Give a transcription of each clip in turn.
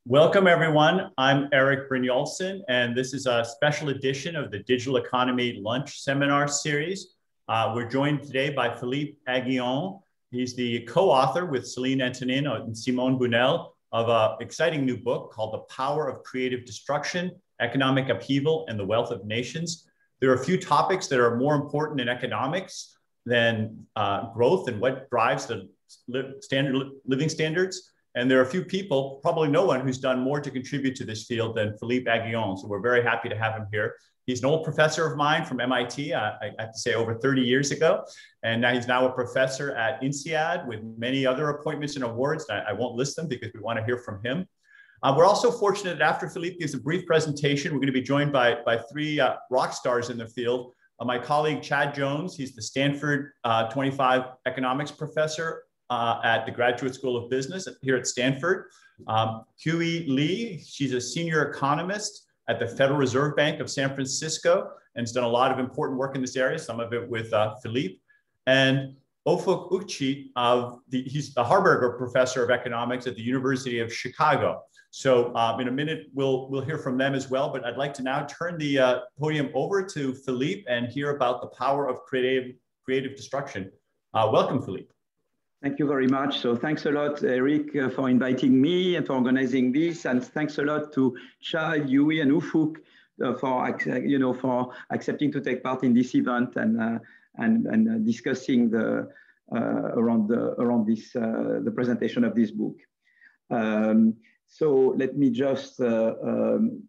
Welcome, everyone. I'm Erik Brynjolfsson, and this is a special edition of the Digital Economy Lunch Seminar Series. We're joined today by Phillippe Aghion. He's the co-author with Celine, Antonin, and Simone Bunel of an exciting new book called The Power of Creative Destruction, Economic Upheaval, and the Wealth of Nations. There are a few topics that are more important in economics than growth and what drives the living standards. And there are a few people, probably no one, who's done more to contribute to this field than Phillippe Aghion. So we're very happy to have him here. He's an old professor of mine from MIT, I have to say over 30 years ago. And now he's now a professor at INSEAD with many other appointments and awards. I won't list them because we want to hear from him. We're also fortunate that after Phillippe gives a brief presentation, we're going to be joined by three rock stars in the field. My colleague, Chad Jones, he's the Stanford 25 economics professor at the Graduate School of Business here at Stanford. Huiyu Lee, she's a senior economist at the Federal Reserve Bank of San Francisco and has done a lot of important work in this area, some of it with Phillippe. And Ufuk, he's the Harberger Professor of Economics at the University of Chicago. So in a minute, we'll hear from them as well, but I'd like to now turn the podium over to Phillippe and hear about the power of creative destruction. Welcome, Phillippe. Thank you very much. So thanks a lot, Erik, for inviting me and for organizing this. And thanks a lot to Chad, Huiyu, and Ufuk for accepting to take part in this event and discussing around the presentation of this book. So let me just go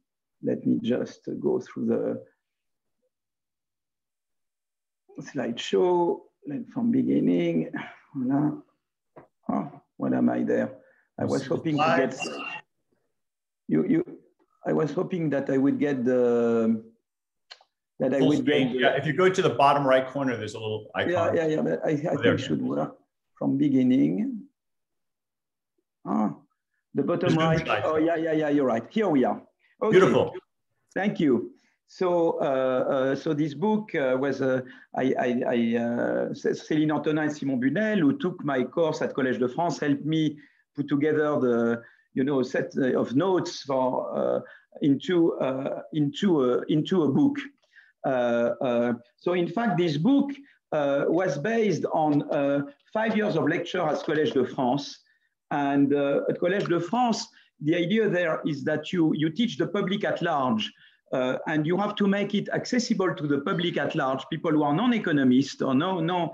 through the slideshow from beginning. Oh, when am I there? I was hoping to get I was hoping that I would get the if you go to the bottom right corner, there's a little icon. Yeah. But I think it should work from beginning. The bottom right. Oh, yeah. You're right. Here we are. Okay. Beautiful. Thank you. So, so this book was Celine, Antonin, and Simone Bunel, who took my course at Collège de France, helped me put together the set of notes for into a book. So in fact, this book was based on 5 years of lecture at Collège de France, and at Collège de France, the idea there is that you teach the public at large. And you have to make it accessible to the public at large, people who are non-economists or no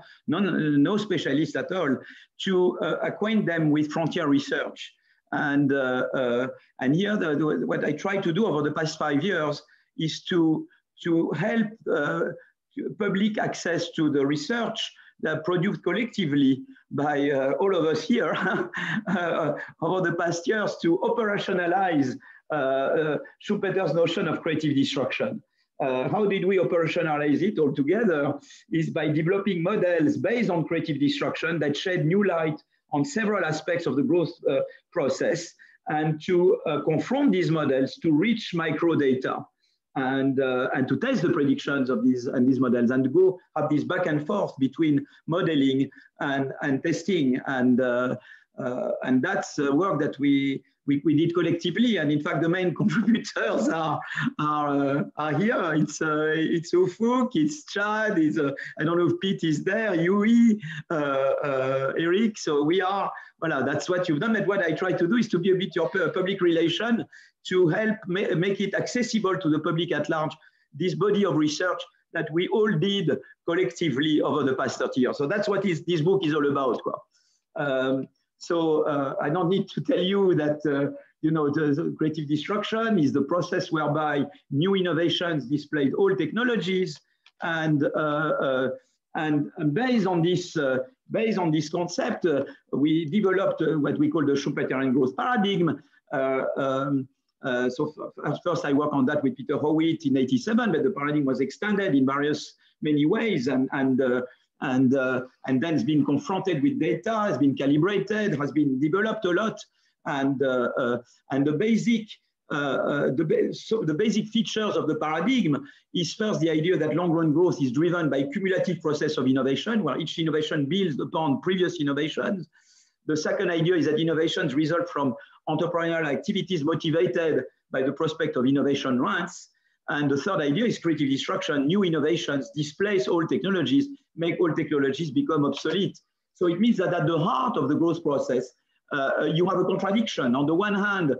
specialists at all, to acquaint them with frontier research. And here, what I try to do over the past 5 years is to help public access to the research that produced collectively by all of us here over the past years to operationalize Schumpeter's notion of creative destruction. How did we operationalize it all together? Is by developing models based on creative destruction that shed new light on several aspects of the growth process, and to confront these models to reach micro data and to test the predictions of these models, and to go have this back and forth between modeling and testing, and that's work that we did collectively. And in fact, the main contributors are here. It's Ufuk, it's Chad, I don't know if Pete is there, Huiyu, Erik. So we are, that's what you've done. And what I try to do is to be a bit your public relation to help make it accessible to the public at large, this body of research that we all did collectively over the past 30 years. So that's what this book is all about. So I don't need to tell you that the creative destruction is the process whereby new innovations displayed old technologies, and based on this concept, we developed what we call the Schumpeterian growth paradigm. So first I worked on that with Peter Howitt in '87, but the paradigm was extended in many ways, and then it's been confronted with data, has been calibrated, has been developed a lot, and the basic features of the paradigm is first the idea that long-run growth is driven by cumulative process of innovation, where each innovation builds upon previous innovations. The second idea is that innovations result from entrepreneurial activities motivated by the prospect of innovation rants. And the third idea is creative destruction. New innovations displace old technologies, make old technologies become obsolete. So it means that at the heart of the growth process, you have a contradiction. On the one hand,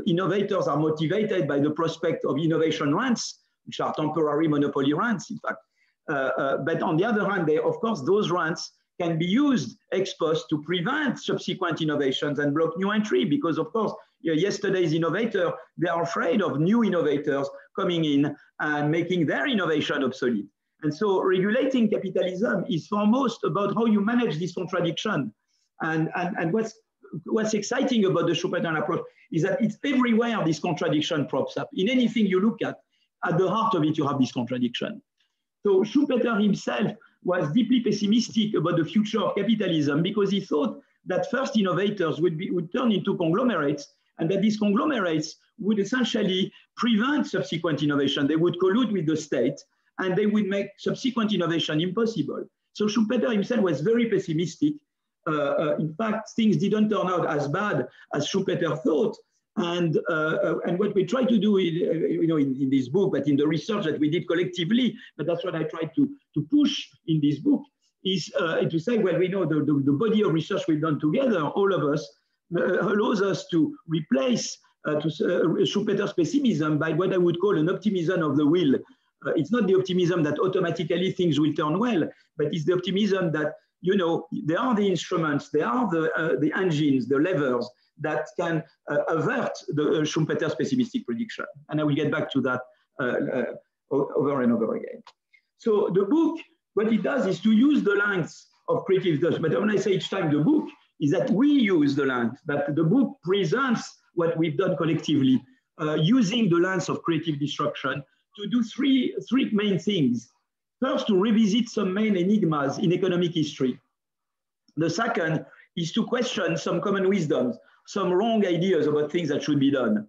innovators are motivated by the prospect of innovation rants, which are temporary monopoly rants, in fact. But on the other hand, of course, those rants can be used ex post to prevent subsequent innovations and block new entry, because of course, yesterday's innovator, they are afraid of new innovators coming in and making their innovation obsolete. And so regulating capitalism is foremost about how you manage this contradiction. And what's exciting about the Schumpeterian approach is that it's everywhere this contradiction props up. In anything you look at the heart of it, you have this contradiction. So Schumpeter himself was deeply pessimistic about the future of capitalism because he thought that first innovators would turn into conglomerates, and that these conglomerates would essentially prevent subsequent innovation. They would collude with the state, and they would make subsequent innovation impossible. So Schumpeter himself was very pessimistic. In fact, things didn't turn out as bad as Schumpeter thought. And what we try to do in this book, but in the research that we did collectively, but that's what I tried to push in this book, is to say, well, we know the body of research we've done together, all of us, allows us to replace Schumpeter's pessimism by what I would call an optimism of the will. It's not the optimism that automatically things will turn well, but it's the optimism that, there are the instruments, there are the engines, the levers that can avert the Schumpeter's pessimistic prediction. And I will get back to that over and over again. So the book, what it does is to use the length of creative destruction. But when I say each time the book, is that we use the length, that the book presents what we've done collectively, using the lens of creative destruction to do three main things. First, to revisit some main enigmas in economic history. The second is to question some common wisdoms, some wrong ideas about things that should be done.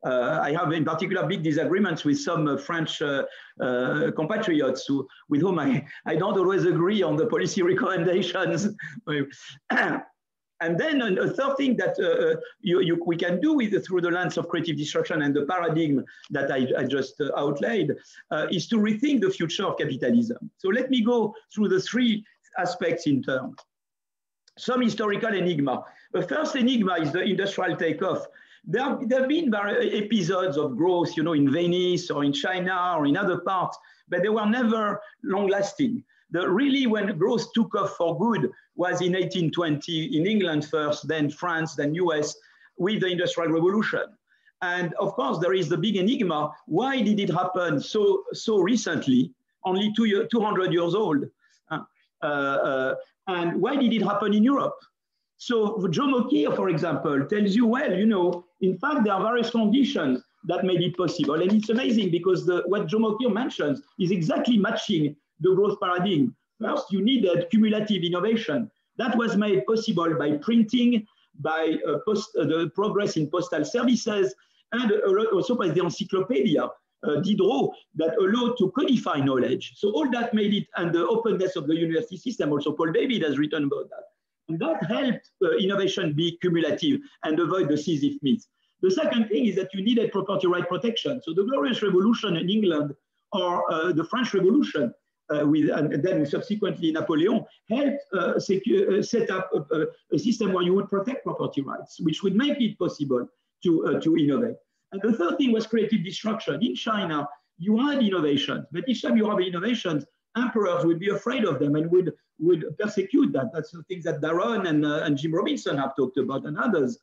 I have in particular big disagreements with some French compatriots with whom I don't always agree on the policy recommendations. And then a third thing that we can do through the lens of creative destruction and the paradigm that I just outlined is to rethink the future of capitalism. So let me go through the three aspects in turn. Some historical enigma. The first enigma is the industrial takeoff. There have been episodes of growth, in Venice or in China or in other parts, but they were never long-lasting. Really, when growth took off for good was in 1820 in England first, then France, then US, with the Industrial Revolution. And of course, there is the big enigma. Why did it happen so recently, only 200 years old? And why did it happen in Europe? So Joe Mokyr, for example, tells you, well, in fact, there are various conditions that made it possible. And it's amazing because what Joe Mokyr mentions is exactly matching the growth paradigm. First, you needed cumulative innovation. That was made possible by printing, by the progress in postal services, and also by the encyclopedia, Diderot, that allowed to codify knowledge. So all that made it, and the openness of the university system, also Paul David has written about that. And that helped innovation be cumulative and avoid the Sisyphus myth. The second thing is that you needed property right protection. So the Glorious Revolution in England or the French Revolution, and then subsequently Napoleon, helped set up a system where you would protect property rights, which would make it possible to innovate. And the third thing was creative destruction. In China, you had innovations, but each time you have innovations, emperors would be afraid of them and would persecute that. That's the things that Daron and Jim Robinson have talked about, and others.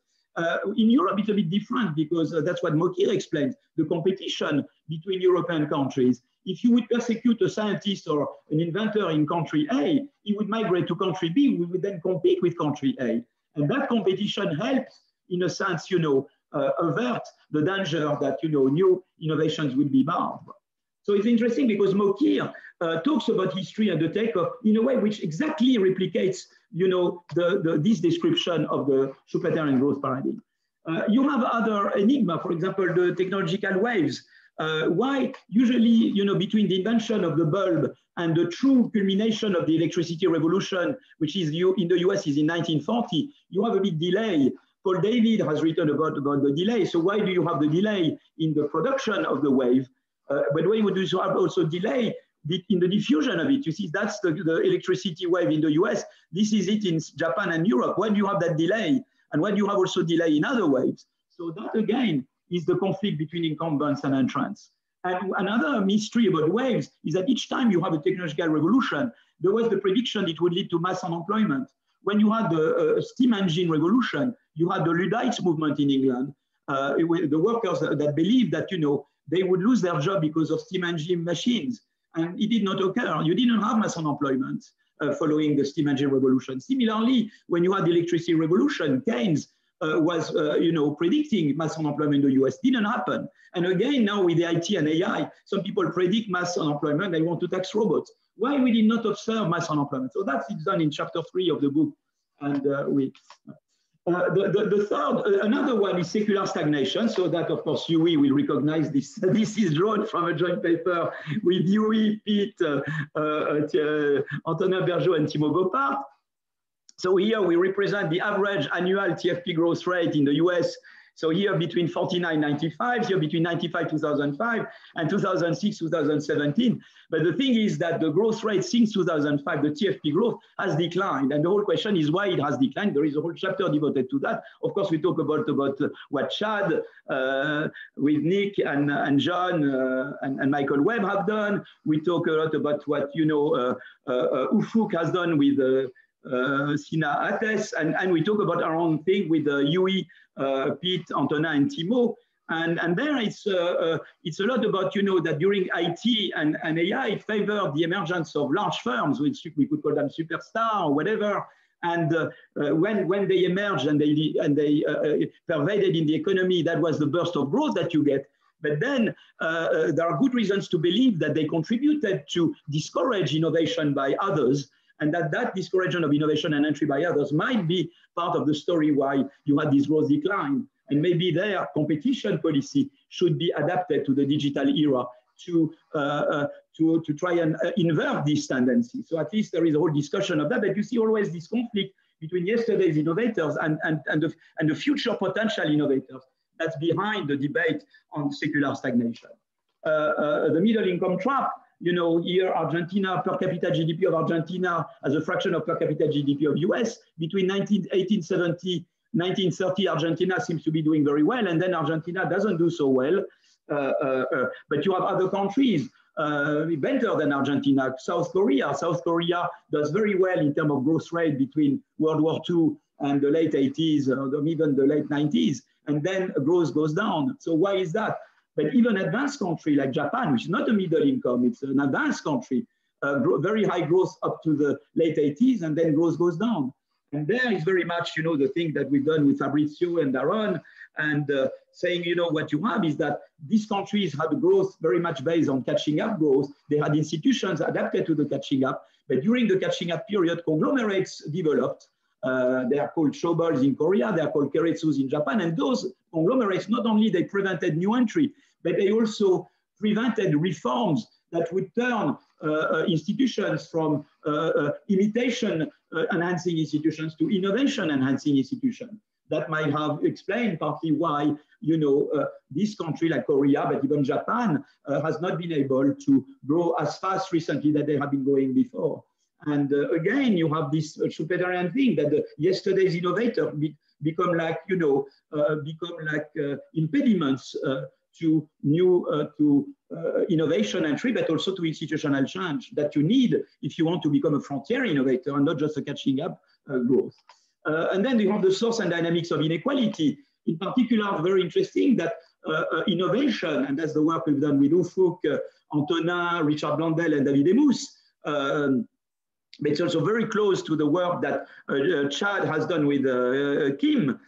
In Europe, it's a bit different because that's what Mokyr explains, the competition between European countries. If you would persecute a scientist or an inventor in country A, he would migrate to country B, we would then compete with country A. And that competition helps, in a sense, avert the danger that, new innovations will be barred. So it's interesting because Mokyr talks about history and the takeoff in a way which exactly replicates, this description of the Schumpeterian growth paradigm. You have other enigma, for example, the technological waves. Why usually, between the invention of the bulb and the true culmination of the electricity revolution, which is in the US is in 1940, you have a big delay. Paul David has written about the delay. So why do you have the delay in the production of the wave? But why would you have also delay in the diffusion of it? You see, that's the electricity wave in the US. This is it in Japan and Europe. Why do you have that delay? And why do you have also delay in other waves? So that again is the conflict between incumbents and entrants. And another mystery about waves is that each time you have a technological revolution, there was the prediction it would lead to mass unemployment. When you had the steam engine revolution, you had the Luddites movement in England, the workers that believed that, they would lose their job because of steam engine machines. And it did not occur. You didn't have mass unemployment following the steam engine revolution. Similarly, when you had the electricity revolution, Keynes was predicting mass unemployment in the US. Didn't happen. And again, now with the IT and AI, some people predict mass unemployment. They want to tax robots. Why we did not observe mass unemployment? So that's done in chapter 3 of the book. And the third, another one is secular stagnation. So that, of course, Huiyu will recognize this. This is drawn from a joint paper with Huiyu, Pete, Antonin, Bergeau, and Timo Boppard. So here we represent the average annual TFP growth rate in the US. So here between 49-95, here between 95-2005 and 2006-2017. But the thing is that the growth rate since 2005, the TFP growth has declined. And the whole question is why it has declined. There is a whole chapter devoted to that. Of course, we talk about what Chad with Nick and John and Michael Webb have done. We talk a lot about what, Ufuk has done with Sina Ates, and we talk about our own thing with Huiyu, Pete, Antonin, and Timo. And there it's a lot about, that during IT and AI, it favored the emergence of large firms, which we could call them superstar or whatever. And when they emerged and they pervaded in the economy, that was the burst of growth that you get. But then there are good reasons to believe that they contributed to discourage innovation by others, and that discouragement of innovation and entry by others might be part of the story why you had this growth decline. And maybe their competition policy should be adapted to the digital era to try and invert this tendency. So at least there is a whole discussion of that, but you see always this conflict between yesterday's innovators and the future potential innovators. That's behind the debate on secular stagnation. The middle income trap, here Argentina, per capita GDP of Argentina as a fraction of per capita GDP of US, between 1870, 1930, Argentina seems to be doing very well, and then Argentina doesn't do so well. But you have other countries better than Argentina. South Korea does very well in terms of growth rate between World War II and the late 80s, or even the late 90s, and then growth goes down. So why is that? But even advanced country like Japan, which is not a middle income, it's an advanced country, very high growth up to the late 80s, and then growth goes down. And there is very much, the thing that we've done with Fabrizio and Daron, and saying, what you have is that these countries had growth very much based on catching up growth. They had institutions adapted to the catching up, but during the catching up period, conglomerates developed. They are called showballs in Korea, they are called keiretsus in Japan, and those conglomerates, not only they prevented new entry, but they also prevented reforms that would turn institutions from imitation enhancing institutions to innovation enhancing institutions. That might have explained partly why, this country like Korea, but even Japan, has not been able to grow as fast recently that they have been growing before. And again, you have this Schumpeterian thing that yesterday's innovators become like, impediments to new innovation entry, but also to institutional change that you need if you want to become a frontier innovator and not just a catching up growth. And then you have the source and dynamics of inequality. In particular, very interesting that innovation, and that's the work we've done with Ufuk, Antonin, Richard Blondel, and David Emus. But it's also very close to the work that Chad has done with Kim,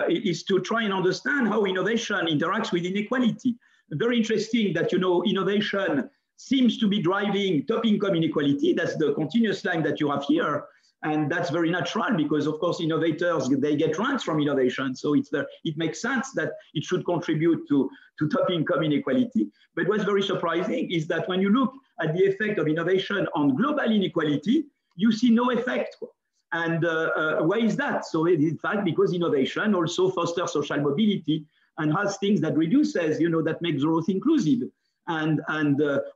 is to try and understand how innovation interacts with inequality. Very interesting that, innovation seems to be driving top income inequality. That's the continuous line that you have here. And that's very natural because, of course, innovators, they get rents from innovation. So it makes sense that it should contribute to top income inequality. But what's very surprising is that when you look at the effect of innovation on global inequality, you see no effect. And why is that? So in fact, because innovation also fosters social mobility and has things that reduces, that makes growth inclusive. And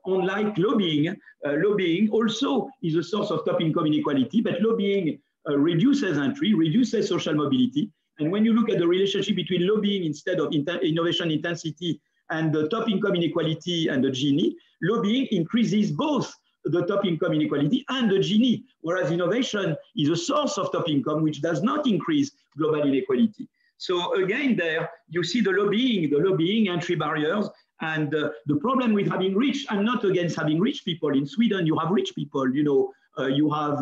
unlike lobbying, lobbying also is a source of top income inequality, but lobbying reduces entry, reduces social mobility. And when you look at the relationship between lobbying instead of innovation intensity and the top income inequality and the Gini, lobbying increases both the top income inequality and the Gini, whereas innovation is a source of top income which does not increase global inequality. So again, there you see the lobbying entry barriers. And the problem with having rich, I'm not against having rich people. In Sweden, you have rich people. You have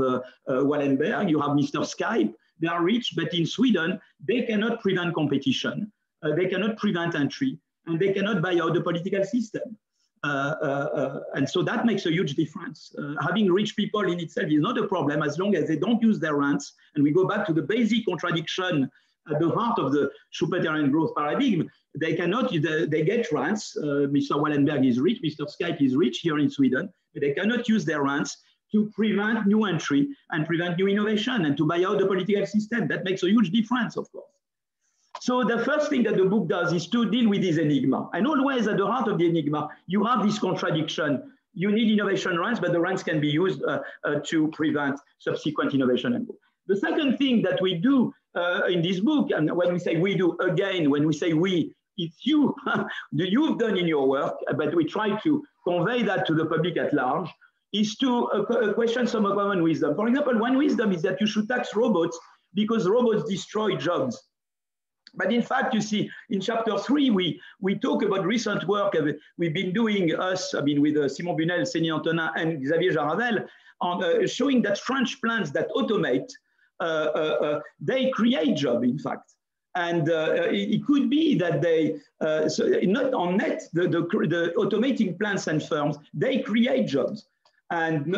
Wallenberg, you have Mr. Skype. They are rich, but in Sweden, they cannot prevent competition. They cannot prevent entry, and they cannot buy out the political system. And so that makes a huge difference. Having rich people in itself is not a problem as long as they don't use their rents. And we go back to the basic contradiction at the heart of the Schumpeterian growth paradigm. They cannot, they get rents. Mr. Wallenberg is rich, Mr. Skype is rich here in Sweden, but they cannot use their rents to prevent new entry and prevent new innovation and to buy out the political system. That makes a huge difference, of course. So the first thing that the book does is to deal with this enigma. And always at the heart of the enigma, you have this contradiction. You need innovation rents, but the rents can be used to prevent subsequent innovation and growth. The second thing that we do in this book, and when we say we do, again, when we say we, it's you, you've done in your work, but we try to convey that to the public at large, is to question some common wisdom. For example, one wisdom is that you should tax robots because robots destroy jobs. But in fact, you see, in chapter 3, we talk about recent work we've been doing, with Simon Bunel, Celine, Antonin, and Xavier Jaravel, on showing that French plants that automate, they create jobs, in fact. And it could be that they, not on net, the automating plants and firms, they create jobs. And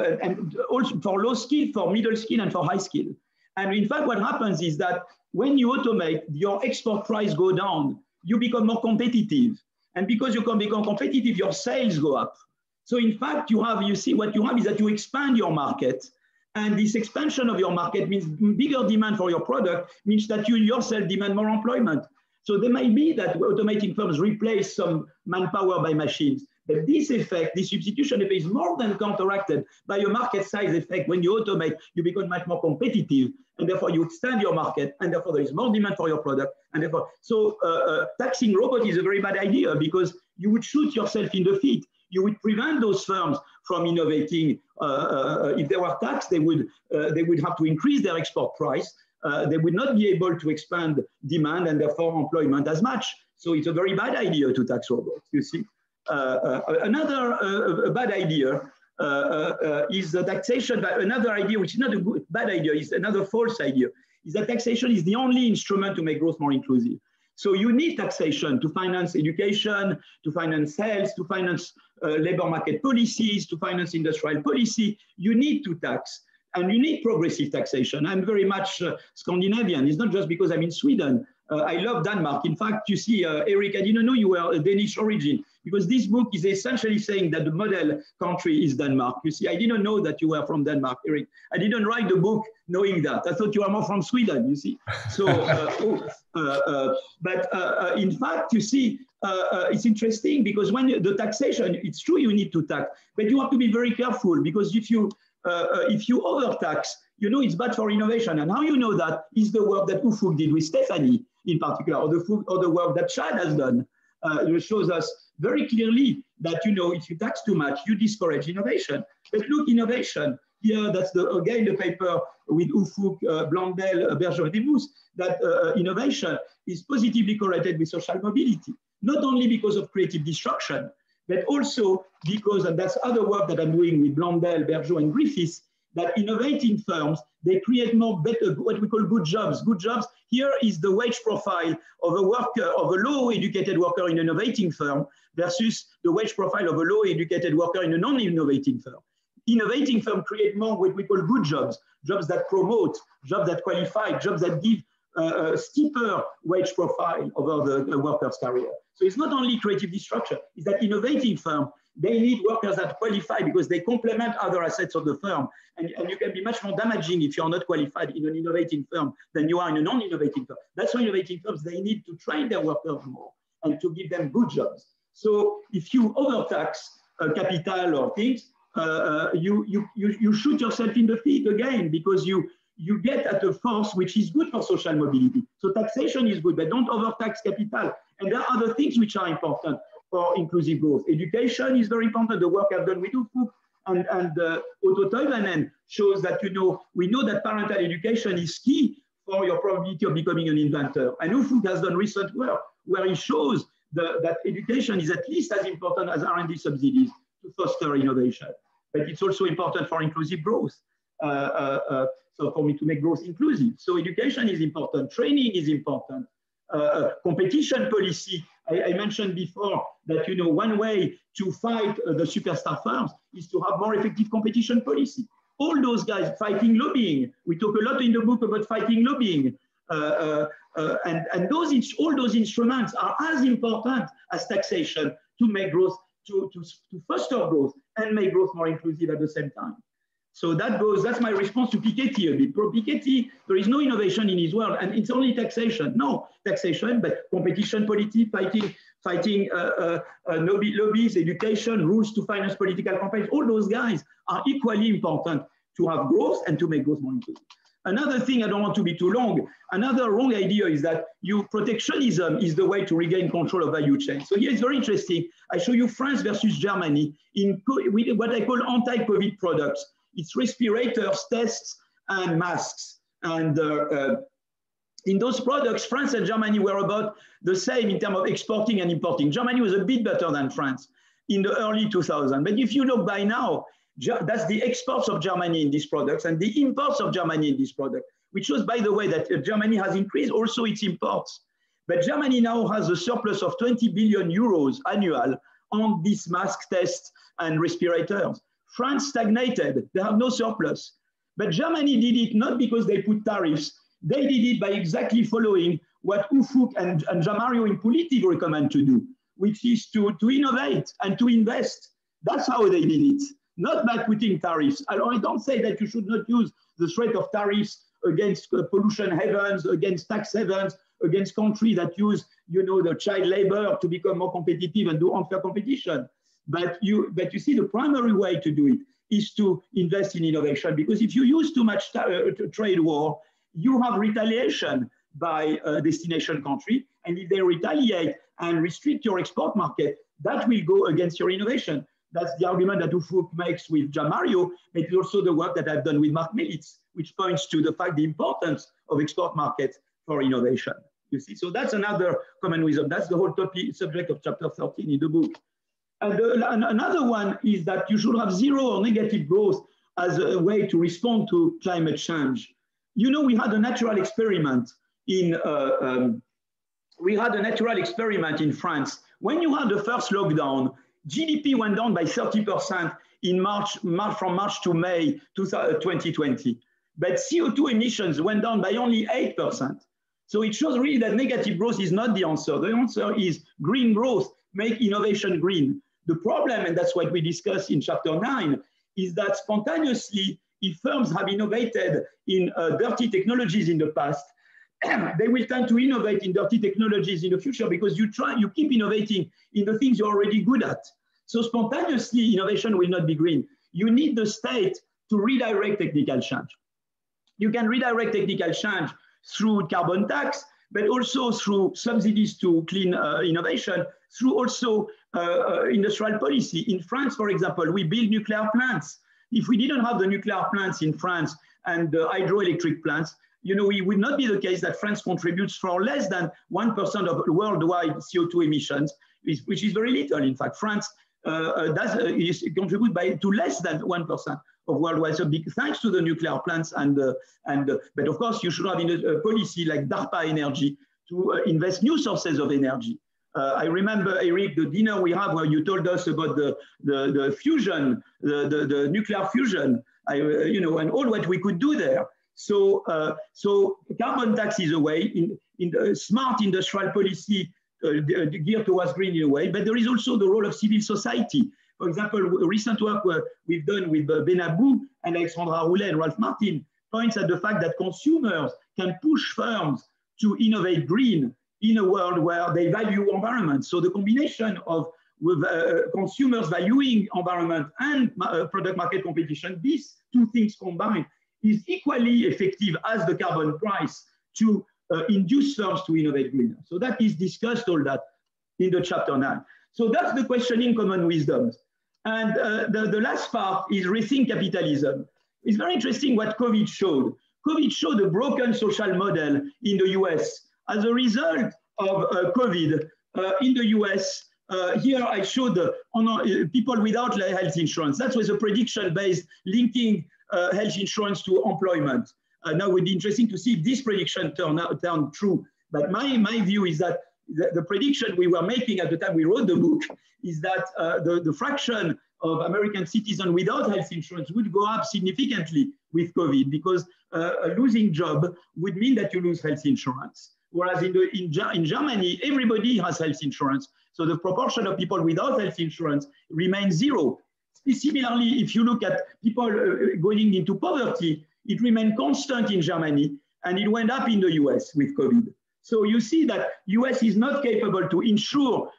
also for low skill, for middle skill, and for high skill. And in fact, what happens is that when you automate, your export price go down, you become more competitive. And because you can become competitive, your sales go up. So in fact, you see what you have is that you expand your market. And this expansion of your market means bigger demand for your product, means that you yourself demand more employment. So there might be that automating firms replace some manpower by machines. But this effect, this substitution effect is more than counteracted by a market size effect. When you automate, you become much more competitive, and therefore you extend your market, and therefore there is more demand for your product. And therefore, so taxing robots is a very bad idea because you would shoot yourself in the feet. You would prevent those firms from innovating. If they were taxed, they would have to increase their export price. They would not be able to expand demand and therefore employment as much. So it's a very bad idea to tax robots, you see. Another bad idea is the taxation. Another idea, which is not a good, bad idea, is another false idea, is that taxation is the only instrument to make growth more inclusive. So you need taxation to finance education, to finance health, to finance labor market policies, to finance industrial policy. You need to tax, and you need progressive taxation. I'm very much Scandinavian. It's not just because I'm in Sweden. I love Denmark. In fact, you see, Erik, I didn't know you were a Danish origin, because this book is essentially saying that the model country is Denmark. You see, I didn't know that you were from Denmark, Erik. I didn't write the book knowing that. I thought you were more from Sweden, you see. So, in fact, you see, it's interesting because when the taxation, it's true you need to tax, but you have to be very careful, because if you overtax, you know it's bad for innovation. And how you know that is the work that Ufuk did with Stephanie in particular, or the work that Chad has done. It shows us very clearly that, you know, if you tax too much, you discourage innovation. But look, innovation, here, that's again the paper with Ufuk, Bunel, Bergeron, and that innovation is positively correlated with social mobility, not only because of creative destruction, but also because, and that's other work that I'm doing with Bunel, Bergeron, and Griffiths, that innovating firms, they create more better, what we call good jobs. Good jobs, here is the wage profile of a worker, of a low-educated worker in an innovating firm versus the wage profile of a low-educated worker in a non-innovating firm. innovating firms create more what we call good jobs, jobs that promote, jobs that qualify, jobs that give a steeper wage profile over the worker's career. So it's not only creative destruction, it's that innovating firm, they need workers that qualify because they complement other assets of the firm. And you can be much more damaging if you're not qualified in an innovating firm than you are in a non-innovating firm. That's why innovating firms, they need to train their workers more and to give them good jobs. So if you overtax capital or things, you shoot yourself in the feet again, because you get at a force which is good for social mobility. So taxation is good, but don't overtax capital. And there are other things which are important for inclusive growth. Education is very important. The work I've done with Ufuk and Otto Toivonen shows that, we know that parental education is key for your probability of becoming an inventor. And Ufuk has done recent work where he shows that education is at least as important as R&D subsidies to foster innovation. But it's also important for inclusive growth. So for me to make growth inclusive. So education is important, training is important, competition policy. I mentioned before that, one way to fight the superstar firms is to have more effective competition policy. All those guys fighting lobbying. We talk a lot in the book about fighting lobbying. And all those instruments are as important as taxation to make growth, to foster growth and make growth more inclusive at the same time. So that's my response to Piketty a bit. Pro Piketty, there is no innovation in his world, and it's only taxation. No, taxation, but competition policy, fighting lobbies, education, rules to finance political campaigns, all those guys are equally important to have growth and to make growth more inclusive. Another thing, I don't want to be too long, another wrong idea is that protectionism is the way to regain control of value chain. So here it's very interesting. I show you France versus Germany in what I call anti-COVID products. It's respirators, tests, and masks. And in those products, France and Germany were about the same in terms of exporting and importing. Germany was a bit better than France in the early 2000s. But if you look by now, that's the exports of Germany in these products and the imports of Germany in these products, which shows, by the way, that Germany has increased also its imports. But Germany now has a surplus of 20 billion euros annual on these mask tests and respirators. France stagnated, they have no surplus. But Germany did it not because they put tariffs, they did it by exactly following what Ufuk and Jamario in Politik recommend to do, which is to innovate and to invest. That's how they did it, not by putting tariffs. I don't say that you should not use the threat of tariffs against pollution havens, against tax havens, against countries that use, the child labor to become more competitive and do unfair competition. But you see, the primary way to do it is to invest in innovation, because if you use too much trade war, you have retaliation by a destination country. And if they retaliate and restrict your export market, that will go against your innovation. That's the argument that Ufuk makes with Jamario, but it's also the work that I've done with Mark Militz, which points to the importance of export markets for innovation. You see, so that's another common wisdom. That's the whole subject of chapter 13 in the book. And another one is that you should have zero or negative growth as a way to respond to climate change. We had a natural experiment in France. When you had the first lockdown, GDP went down by 30% in from March to May 2020. But CO2 emissions went down by only 8%. So it shows really that negative growth is not the answer. The answer is green growth, make innovation green. The problem, and that's what we discussed in chapter 9, is that spontaneously, if firms have innovated in dirty technologies in the past, they will tend to innovate in dirty technologies in the future, because you keep innovating in the things you're already good at. So spontaneously, innovation will not be green. You need the state to redirect technical change. You can redirect technical change through carbon tax, but also through subsidies to clean innovation, through also industrial policy. In France, for example, we build nuclear plants. If we didn't have the nuclear plants in France and the hydroelectric plants, it would not be the case that France contributes for less than 1% of worldwide CO2 emissions, which is very little. In fact, France contributes to less than 1% of worldwide. So thanks to the nuclear plants but of course you should have a policy like DARPA energy to invest new sources of energy. I remember, Erik, the dinner we have where you told us about the fusion, the nuclear fusion, and all what we could do there. So carbon tax is a way in the smart industrial policy geared towards green in a way, but there is also the role of civil society. For example, recent work we've done with Benabou and Alexandra Roulet and Ralph Martin points at the fact that consumers can push firms to innovate green in a world where they value environment. So the combination of consumers valuing environment and product market competition, these two things combined is equally effective as the carbon price to induce firms to innovate greener. So that is discussed all that in the chapter 9. So that's the questioning common wisdoms. And the last part is rethink capitalism. It's very interesting what COVID showed. COVID showed a broken social model in the US. As a result of COVID in the US, here I showed people without health insurance. That was a prediction based linking health insurance to employment. Now it would be interesting to see if this prediction turned true. But my view is that the prediction we were making at the time we wrote the book is that the fraction of American citizens without health insurance would go up significantly with COVID, because a losing job would mean that you lose health insurance. Whereas in Germany, everybody has health insurance. So the proportion of people without health insurance remains zero. Similarly, if you look at people going into poverty, it remained constant in Germany and it went up in the US with COVID. So you see that US is not capable to insure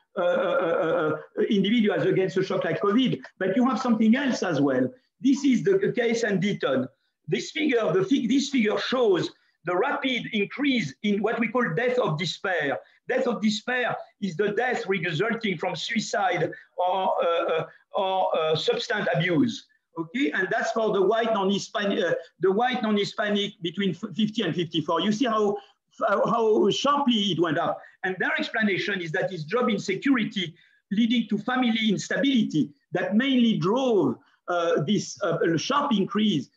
individuals against a shock like COVID, but you have something else as well. This is the case in Deaton. This figure shows the rapid increase in what we call death of despair. Death of despair is the death resulting from suicide or substance abuse. Okay, and that's for the white non-Hispanic between 50 and 54. You see how sharply it went up. And their explanation is that it's job insecurity leading to family instability that mainly drove this sharp increase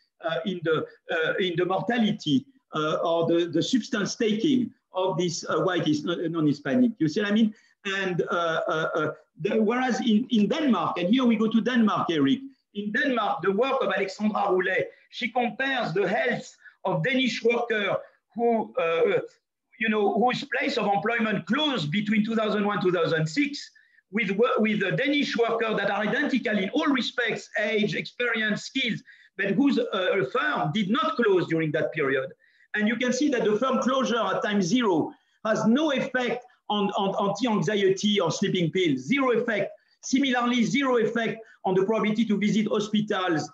in the mortality or the substance taking of this white non-Hispanic. You see what I mean? And whereas in Denmark, and here we go to Denmark, Erik. In Denmark, the work of Alexandra Roulet, she compares the health of Danish workers who, whose place of employment closed between 2001 and 2006 with the Danish workers that are identical in all respects, age, experience, skills, but whose firm did not close during that period. And you can see that the firm closure at time zero has no effect on anti-anxiety or sleeping pills, zero effect. Similarly, zero effect on the probability to visit hospitals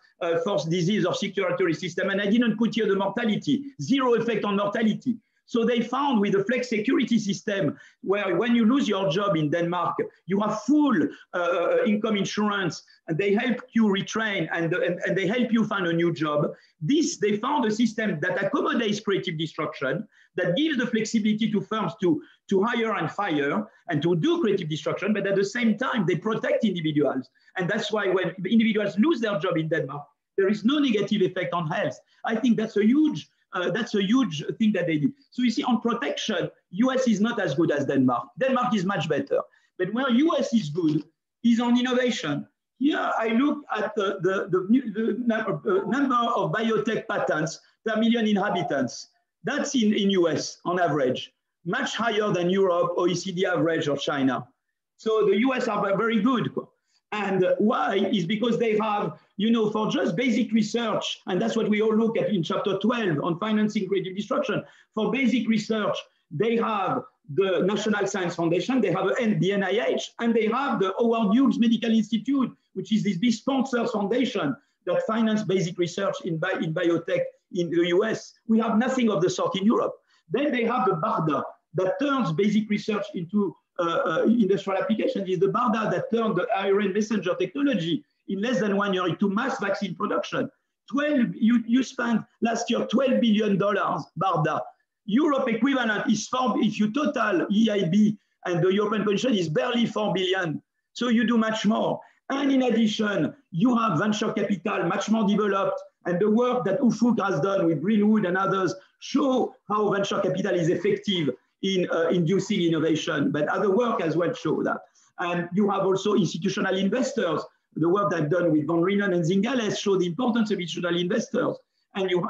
for disease or circulatory system. And I didn't put here the mortality, zero effect on mortality. So they found with the flex security system, where when you lose your job in Denmark, you have full income insurance, and they help you retrain and they help you find a new job. They found a system that accommodates creative destruction, that gives the flexibility to firms to hire and fire and to do creative destruction, but at the same time, they protect individuals. And that's why when individuals lose their job in Denmark, there is no negative effect on health. I think that's a huge thing that they did. So you see, on protection, US is not as good as Denmark. Denmark is much better. But where US is good is on innovation. Here I look at the number of biotech patents per million inhabitants. That's in US on average, much higher than Europe, OECD average, or China. So the US are very good. And why is because they have, for just basic research, and that's what we all look at in chapter 12 on financing creative destruction. For basic research, they have the National Science Foundation, they have the NIH, and they have the Howard Hughes Medical Institute, which is this big sponsor foundation that finance basic research in biotech in the US. We have nothing of the sort in Europe. Then they have the BARDA that turns basic research into industrial applications. Is the BARDA that turned the RNA messenger technology in less than 1 year into mass vaccine production. You spent last year $12 billion, BARDA. Europe equivalent is if you total EIB and the European Commission is barely 4 billion. So you do much more. And in addition, you have venture capital much more developed, and the work that Ufuk has done with Greenwood and others show how venture capital is effective in inducing innovation, but other work as well show that. And you have also institutional investors. The work I've done with Van Reenen and Zingales show the importance of institutional investors. And you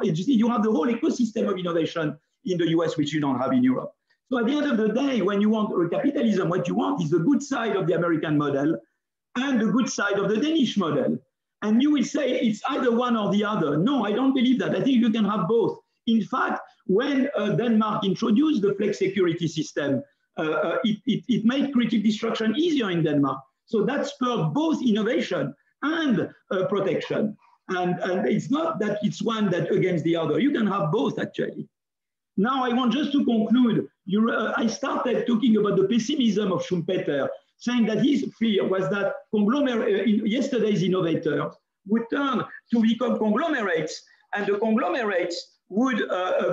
have the whole ecosystem of innovation in the US, which you don't have in Europe. So at the end of the day, when you want capitalism, what you want is the good side of the American model and the good side of the Danish model. And you will say it's either one or the other. No, I don't believe that. I think you can have both. In fact, when Denmark introduced the flex security system, it made creative destruction easier in Denmark. So that spurred both innovation and protection. And it's not that it's one that against the other. You can have both, actually. Now, I want just to conclude. I started talking about the pessimism of Schumpeter, saying that his fear was that yesterday's innovators would turn to become conglomerates, and the conglomerates would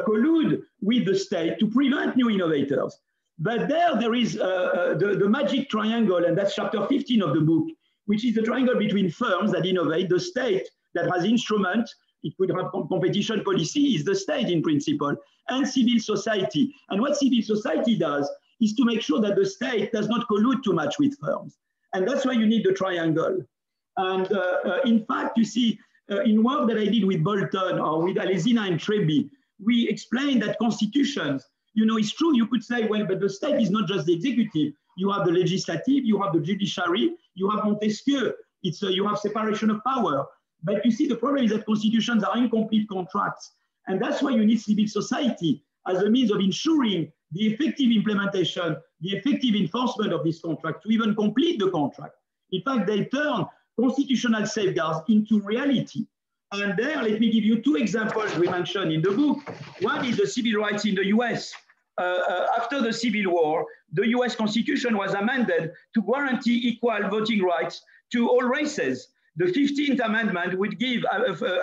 collude with the state to prevent new innovators. But there is the magic triangle, and that's chapter 15 of the book, which is the triangle between firms that innovate, the state that has instruments, it could have competition policy, is the state in principle, and civil society. And what civil society does is to make sure that the state does not collude too much with firms. And that's why you need the triangle. And in fact, you see, in work that I did with Bolton or with Alesina and Trebi, we explained that constitutions, it's true, you could say, well, but the state is not just the executive. You have the legislative, you have the judiciary, you have Montesquieu, you have separation of power. But you see, the problem is that constitutions are incomplete contracts. And that's why you need civil society as a means of ensuring the effective implementation, the effective enforcement of this contract to even complete the contract. In fact, they turn constitutional safeguards into reality. And there, let me give you two examples we mentioned in the book. One is the civil rights in the US. After the Civil War, the US Constitution was amended to guarantee equal voting rights to all races. The 15th Amendment would give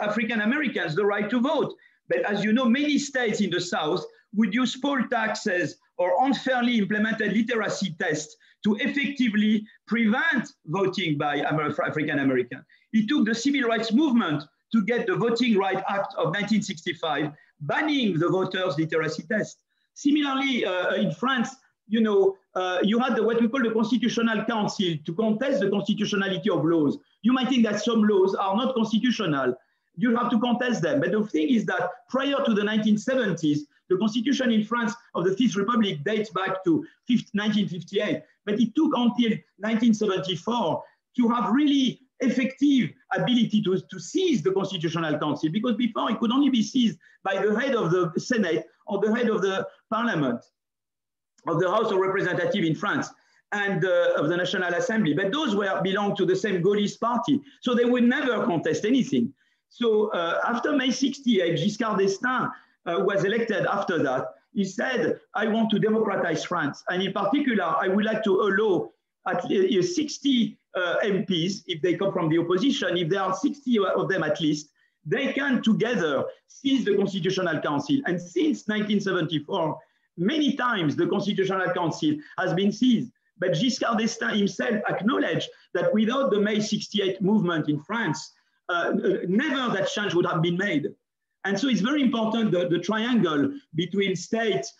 African Americans the right to vote. But as you know, many states in the South would use poll taxes or unfairly implemented literacy tests to effectively prevent voting by African Americans. It took the civil rights movement to get the Voting Rights Act of 1965, banning the voters' literacy test. Similarly, in France, you had what we call the Constitutional Council to contest the constitutionality of laws. You might think that some laws are not constitutional. You have to contest them. But the thing is that prior to the 1970s, the constitution in France of the Fifth Republic dates back to 1958. But it took until 1974 to have really effective ability to seize the Constitutional Council, because before it could only be seized by the head of the Senate or the head of the Parliament, of the House of Representatives in France, and of the National Assembly. But those belonged to the same Gaullist party, so they would never contest anything. So after May 68, Giscard d'Estaing was elected after that. He said, I want to democratize France. And in particular, I would like to allow at least 60 MPs, if they come from the opposition, if there are 60 of them at least, they can together seize the Constitutional Council. And since 1974, many times the Constitutional Council has been seized. But Giscard d'Estaing himself acknowledged that without the May 68 movement in France, never that change would have been made. And so it's very important the triangle between states,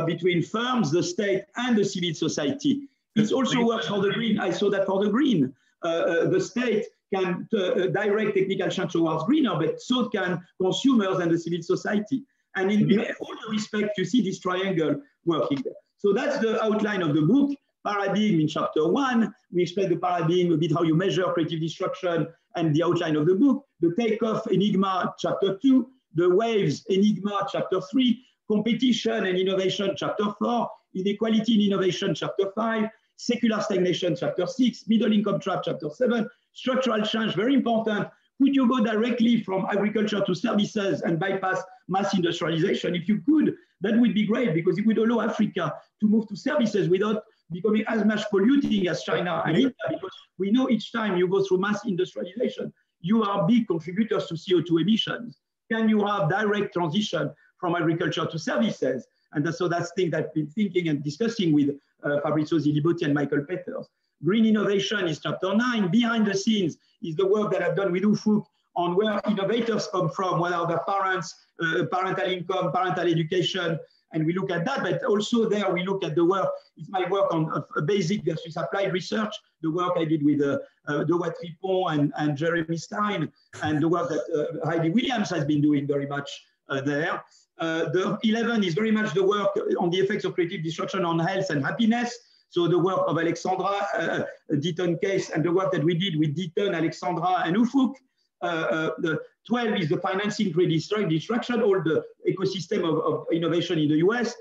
between firms, the state, and the civil society. It also works for the green. I saw that for the green. The state can direct technical change towards greener, but so can consumers and the civil society. And in all the respect, you see this triangle working there. So that's the outline of the book. Paradigm in chapter 1. We explain the paradigm, a bit how you measure creative destruction, and the outline of the book. The takeoff, Enigma, chapter 2. The waves, Enigma, chapter 3. Competition and innovation, chapter 4. Inequality and innovation, chapter 5. Secular stagnation, chapter 6. Middle income trap, chapter 7. Structural change, very important. Could you go directly from agriculture to services and bypass mass industrialization? If you could, that would be great, because it would allow Africa to move to services without becoming as much polluting as China and India, because we know each time you go through mass industrialization, you are big contributors to CO2 emissions. Can you have direct transition from agriculture to services? And so that's thing that I've been thinking and discussing with Fabrizio Zilibotti and Michael Peters. Green innovation is chapter 9. Behind the scenes is the work that I've done with Ufuk on where innovators come from, what are their parents, parental income, parental education, And we look at that, but also there we look at the work. It's my work on basic versus applied research, the work I did with Dewa Tripon and Jeremy Stein, and the work that Heidi Williams has been doing very much there. The 11 is very much the work on the effects of creative destruction on health and happiness. So the work of Alexandra, Deaton case, and the work that we did with Deaton, Alexandra, and Ufuk. The 12 is the financing creative destruction, all the ecosystem of innovation in the US.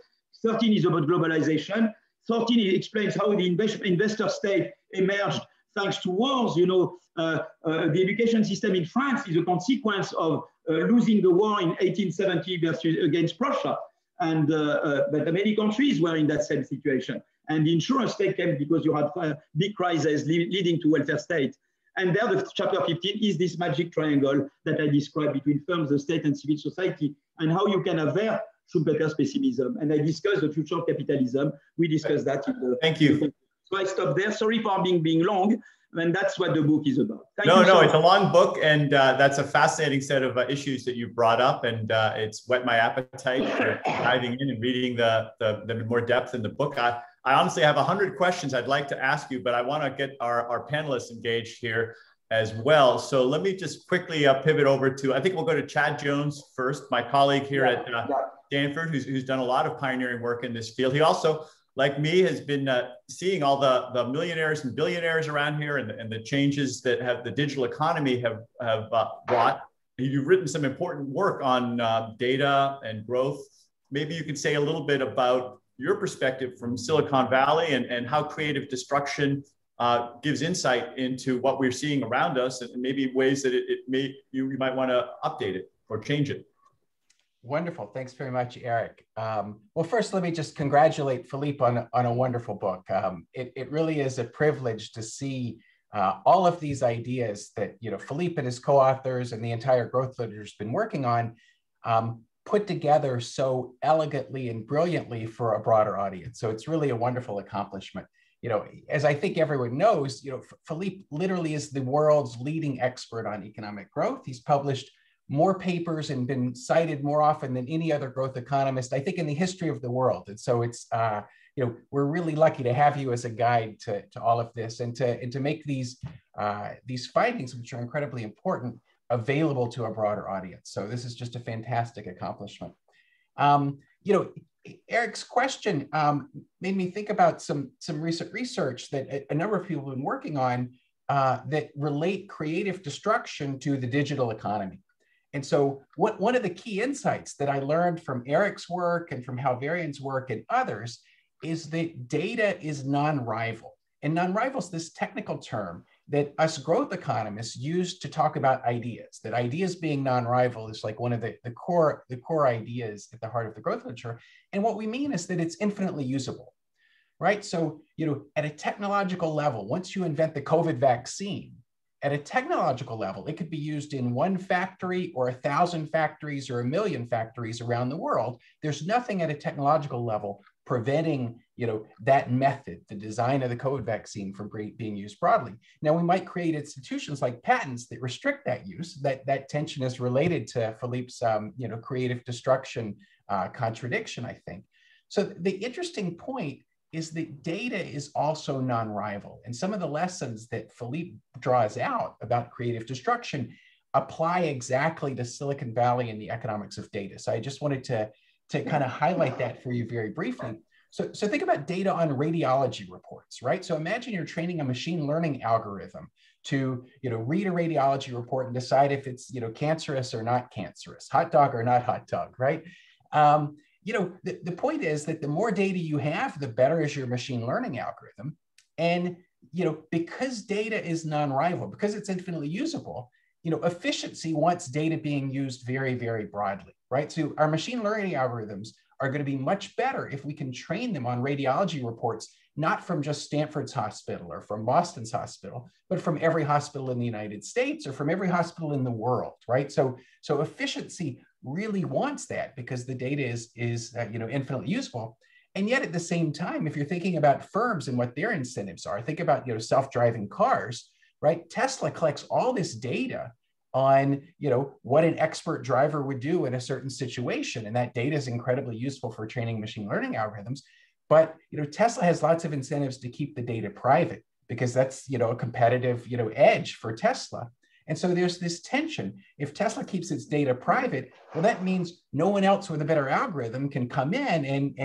13 is about globalization. 14 explains how the investor state emerged thanks to wars. You know, the education system in France is a consequence of losing the war in 1870 against Prussia. And but many countries were in that same situation. And the insurance state came because you had big crises leading to welfare state. And there, the chapter 15 is this magic triangle that I described between firms, the state, and civil society, and how you can avert Schumpeter's pessimism. And I discussed the future of capitalism. We discussed that. Thank you. So I stop there. Sorry for being long. And that's what the book is about. No, it's a long book, and that's a fascinating set of issues that you brought up, and it's whet my appetite for diving in and reading the more depth in the book. I honestly have 100 questions I'd like to ask you, but I want to get our panelists engaged here as well. So let me just quickly pivot over to, I think we'll go to Chad Jones first, my colleague here at Stanford, who's done a lot of pioneering work in this field. He also, like me, has been seeing all the millionaires and billionaires around here and the changes that the digital economy have brought. You've written some important work on data and growth. Maybe you could say a little bit about your perspective from Silicon Valley and how creative destruction gives insight into what we're seeing around us, and maybe ways that you might want to update it or change it. Wonderful. Thanks very much, Eric. Well, first, let me just congratulate Phillippe on a wonderful book. It really is a privilege to see all of these ideas that Phillippe and his co-authors and the entire growth literature has been working on put together so elegantly and brilliantly for a broader audience. So it's really a wonderful accomplishment. As I think everyone knows, Phillippe literally is the world's leading expert on economic growth. He's published more papers and been cited more often than any other growth economist, I think, in the history of the world. And so it's, we're really lucky to have you as a guide to all of this and to make these findings, which are incredibly important, available to a broader audience. So this is just a fantastic accomplishment. Eric's question made me think about some recent research that a number of people have been working on that relate creative destruction to the digital economy. And so one of the key insights that I learned from Eric's work and from Halvarian's work and others is that data is non-rival. And non-rival is this technical term that us growth economists use to talk about ideas, that ideas being non-rival is like one of the core ideas at the heart of the growth literature. And what we mean is that it's infinitely usable, right? So, at a technological level, once you invent the COVID vaccine, at a technological level, it could be used in one factory or 1,000 factories or 1,000,000 factories around the world. There's nothing at a technological level preventing that method, the design of the COVID vaccine, from being used broadly. Now, we might create institutions like patents that restrict that use. That tension is related to Philippe's creative destruction contradiction, I think. So the interesting point is that data is also non-rival. And some of the lessons that Phillippe draws out about creative destruction apply exactly to Silicon Valley and the economics of data. So I just wanted to kind of highlight that for you very briefly. So think about data on radiology reports, right? So imagine you're training a machine learning algorithm to read a radiology report and decide if it's cancerous or not cancerous, hot dog or not hot dog, right? The point is that the more data you have, the better is your machine learning algorithm. And because data is non-rival, because it's infinitely usable, efficiency wants data being used very, very broadly, right? So our machine learning algorithms are going to be much better if we can train them on radiology reports, not from just Stanford's hospital or from Boston's hospital, but from every hospital in the United States or from every hospital in the world, right? So efficiency really wants that because the data is infinitely useful. And yet at the same time, if you're thinking about firms and what their incentives are, think about self-driving cars, right? Tesla collects all this data on, what an expert driver would do in a certain situation. And that data is incredibly useful for training machine learning algorithms. But, Tesla has lots of incentives to keep the data private because that's, a competitive, edge for Tesla. And so there's this tension. If Tesla keeps its data private, well, that means no one else with a better algorithm can come in and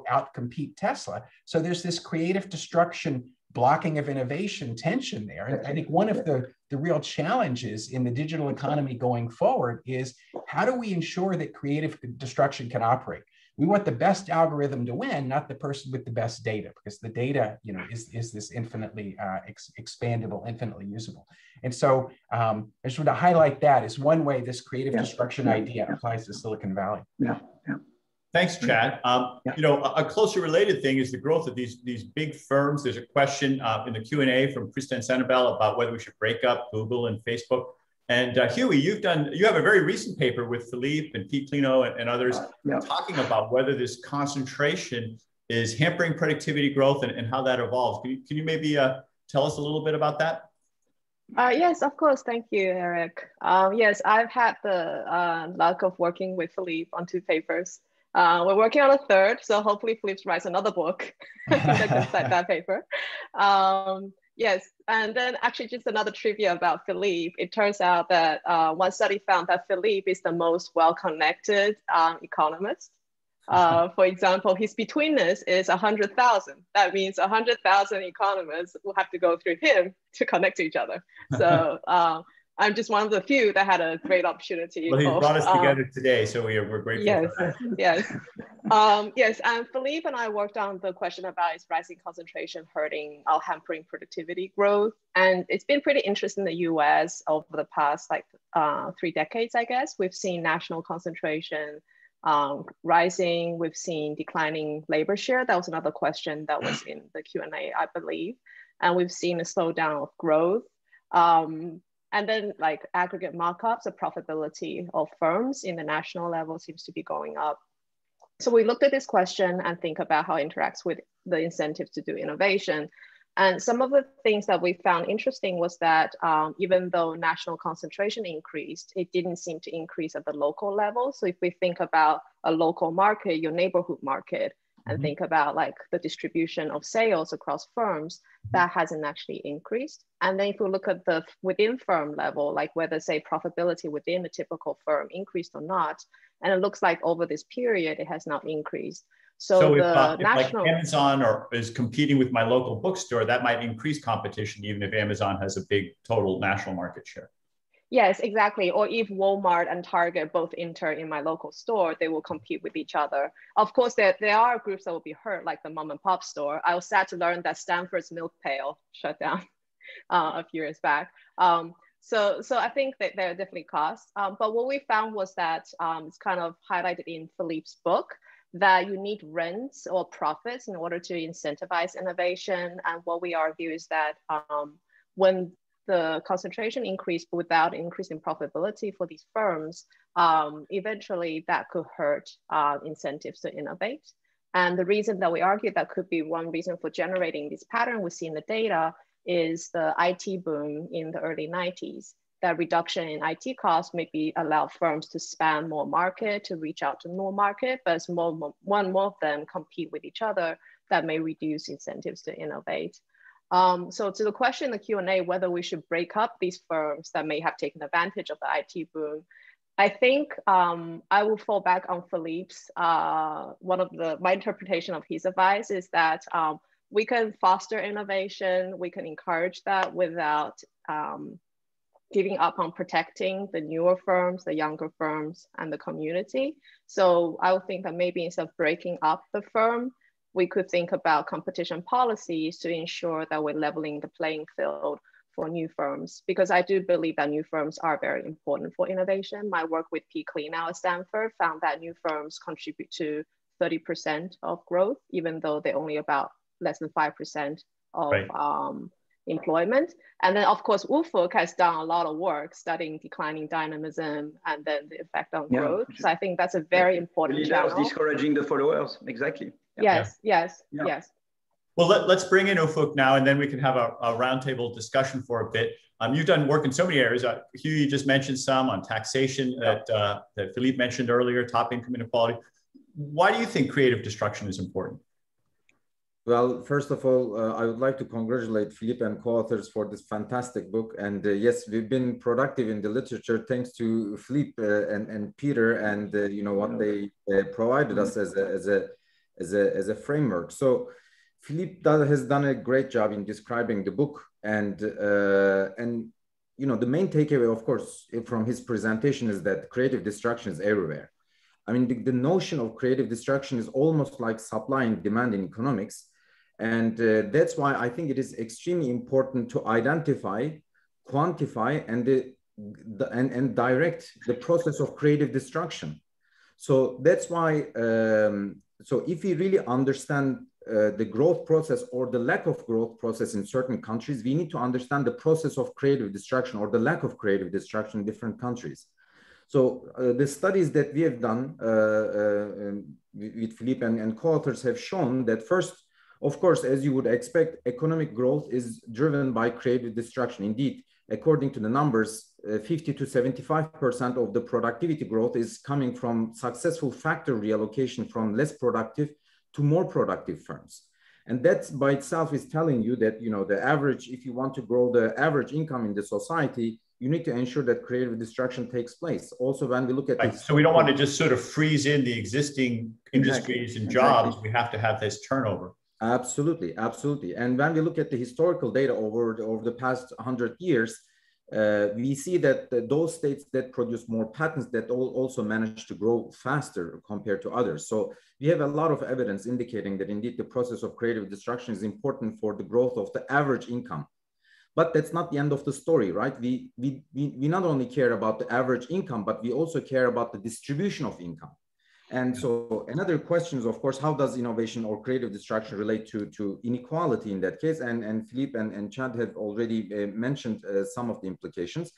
outcompete Tesla. So there's this creative destruction, blocking of innovation tension there. And I think one of the real challenges in the digital economy going forward is how do we ensure that creative destruction can operate? We want the best algorithm to win, not the person with the best data, because the data, is this infinitely expandable, infinitely usable. And so I just want to highlight that as one way this creative destruction idea applies to Silicon Valley. Yeah. Thanks, Chad. A closely related thing is the growth of these big firms. There's a question in the Q&A from Kristen Sanabel about whether we should break up Google and Facebook. And Huey, you have a very recent paper with Phillippe and Pete Clino and others talking about whether this concentration is hampering productivity growth and how that evolves. Can you maybe tell us a little bit about that? Yes, of course. Thank you, Erik. Yes, I've had the luck of working with Phillippe on 2 papers. We're working on a 3rd, so hopefully Phillippe writes another book just like that paper. Yes, and then actually just another trivia about Phillippe. It turns out that one study found that Phillippe is the most well-connected economist. For example, his betweenness is 100,000. That means 100,000 economists will have to go through him to connect to each other. So I'm just one of the few that had a great opportunity. Well, he brought us together today, so we're grateful. Yes, for that. yes. Yes, and Phillippe and I worked on the question about is rising concentration hurting or hampering productivity growth. And it's been pretty interesting in the US over the past 3 decades, I guess. We've seen national concentration rising. We've seen declining labor share. That was another question that was in the Q&A, I believe. And we've seen a slowdown of growth. And then aggregate markups of profitability of firms in the national level seems to be going up. So we looked at this question and think about how it interacts with the incentives to do innovation. And some of the things that we found interesting was that even though national concentration increased, it didn't seem to increase at the local level. So if we think about a local market, your neighborhood market, and think about the distribution of sales across firms, that hasn't actually increased. And then if we look at the within firm level, whether say profitability within a typical firm increased or not, and it looks like over this period, it has not increased. So if national Amazon is competing with my local bookstore, that might increase competition, even if Amazon has a big total national market share. Yes, exactly. Or if Walmart and Target both enter in my local store, they will compete with each other. Of course, there are groups that will be hurt, like the mom and pop store. I was sad to learn that Stanford's milk pail shut down a few years back. So I think that there are definitely costs. But what we found was that it's kind of highlighted in Philippe's book that you need rents or profits in order to incentivize innovation. And what we argue is that when the concentration increase without increase in profitability for these firms, eventually that could hurt incentives to innovate. And the reason that we argue that could be one reason for generating this pattern we see in the data is the IT boom in the early 90s. That reduction in IT costs maybe allow firms to span more market, to reach out to more market, but as more of them compete with each other, that may reduce incentives to innovate. So to the question in the Q&A, whether we should break up these firms that may have taken advantage of the IT boom, I think I will fall back on Philippe's, my interpretation of his advice is that we can foster innovation, we can encourage that without giving up on protecting the newer firms, the younger firms, and the community. So I would think that maybe instead of breaking up the firm, we could think about competition policies to ensure that we're leveling the playing field for new firms, because I do believe that new firms are very important for innovation. My work with P. Clino at Stanford found that new firms contribute to 30% of growth, even though they're only about less than 5% of employment. And then of course, Ufuk has done a lot of work studying declining dynamism and then the effect on growth. So I think that's a very important channel. Discouraging the followers, exactly. Yes. Well, let's bring in Ufuk now, and then we can have a roundtable discussion for a bit. You've done work in so many areas. Huiyu, you just mentioned some on taxation that Phillippe mentioned earlier, top income inequality. Why do you think creative destruction is important? Well, first of all, I would like to congratulate Phillippe and co-authors for this fantastic book. And yes, we've been productive in the literature thanks to Phillippe and Peter and what they provided us as a framework. So Phillippe has done a great job in describing the book, and the main takeaway, of course, from his presentation is that creative destruction is everywhere. I mean, the notion of creative destruction is almost like supply and demand in economics. And that's why I think it is extremely important to identify, quantify, and direct the process of creative destruction. So that's why, so if we really understand the growth process or the lack of growth process in certain countries, we need to understand the process of creative destruction or the lack of creative destruction in different countries. So the studies that we have done with Phillippe and co-authors have shown that first, of course, as you would expect, economic growth is driven by creative destruction. Indeed, according to the numbers, 50 to 75% of the productivity growth is coming from successful factor reallocation from less productive to more productive firms. And that by itself is telling you that, the average, if you want to grow the average income in the society, you need to ensure that creative destruction takes place. Also, when we look at this, so we don't want to just sort of freeze in the existing industries and jobs. We have to have this turnover. Absolutely, absolutely. And when we look at the historical data over the past 100 years, we see that those states that produce more patents that also manage to grow faster compared to others. So we have a lot of evidence indicating that indeed the process of creative destruction is important for the growth of the average income. But that's not the end of the story, right? We not only care about the average income, but we also care about the distribution of income. And so another question is, of course, how does innovation or creative destruction relate to inequality in that case? And Phillippe and Chad have already mentioned some of the implications.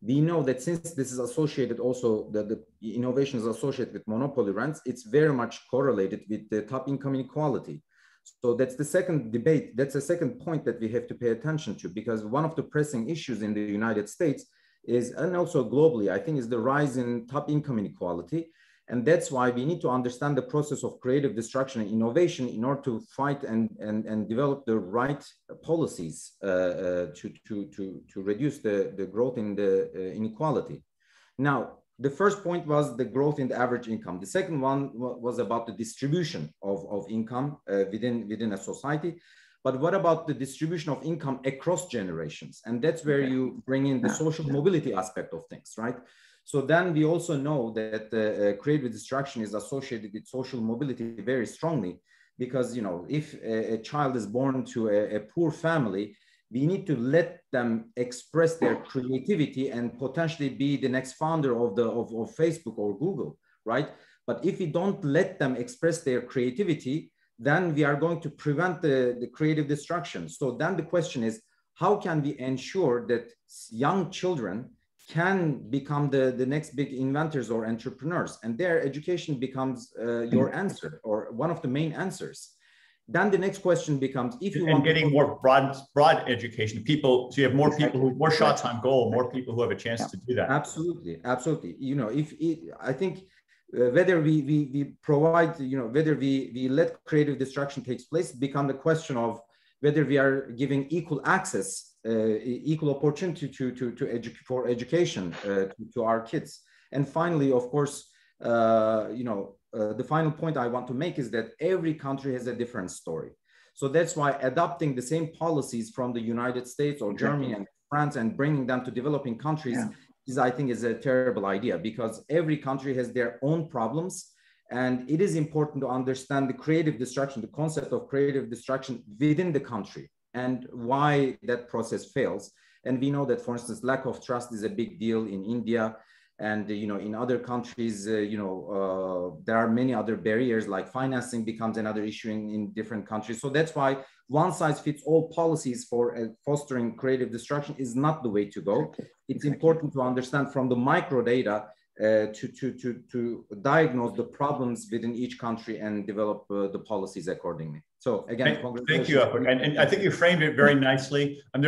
We know that since this is associated also, the innovation is associated with monopoly rents, it's very much correlated with the top income inequality. So that's the second debate. That's the second point that we have to pay attention to, because one of the pressing issues in the United States is, and also globally, I think, is the rise in top income inequality. And that's why we need to understand the process of creative destruction and innovation in order to fight and develop the right policies to reduce the growth in the inequality. Now, the first point was the growth in the average income. The second one was about the distribution of income within a society. But what about the distribution of income across generations? And that's where you bring in the social mobility aspect of things, right? So then we also know that creative destruction is associated with social mobility very strongly, because if a child is born to a poor family, we need to let them express their creativity and potentially be the next founder of Facebook or Google, right? But if we don't let them express their creativity, then we are going to prevent the creative destruction. So then the question is, how can we ensure that young children can become the next big inventors or entrepreneurs, and their education becomes your answer or one of the main answers? Then the next question becomes, if you want getting more broad education, people, so you have more people, more shots on goal, more people who have a chance to do that. Absolutely, absolutely. I think whether we provide, whether we let creative destruction takes place, become the question of whether we are giving equal access, equal opportunity for education to our kids. And finally, of course, the final point I want to make is that every country has a different story. So that's why adopting the same policies from the United States or Germany and France and bringing them to developing countries I think is a terrible idea, because every country has their own problems. And it is important to understand the creative destruction, the concept of creative destruction within the country and why that process fails. And we know that, for instance, lack of trust is a big deal in India. And, in other countries, there are many other barriers, like financing becomes another issue in different countries. So that's why one size fits all policies for fostering creative destruction is not the way to go. It's important to understand from the micro data to diagnose the problems within each country and develop the policies accordingly. So again, thank you, Ufuk. And I think you framed it very nicely. And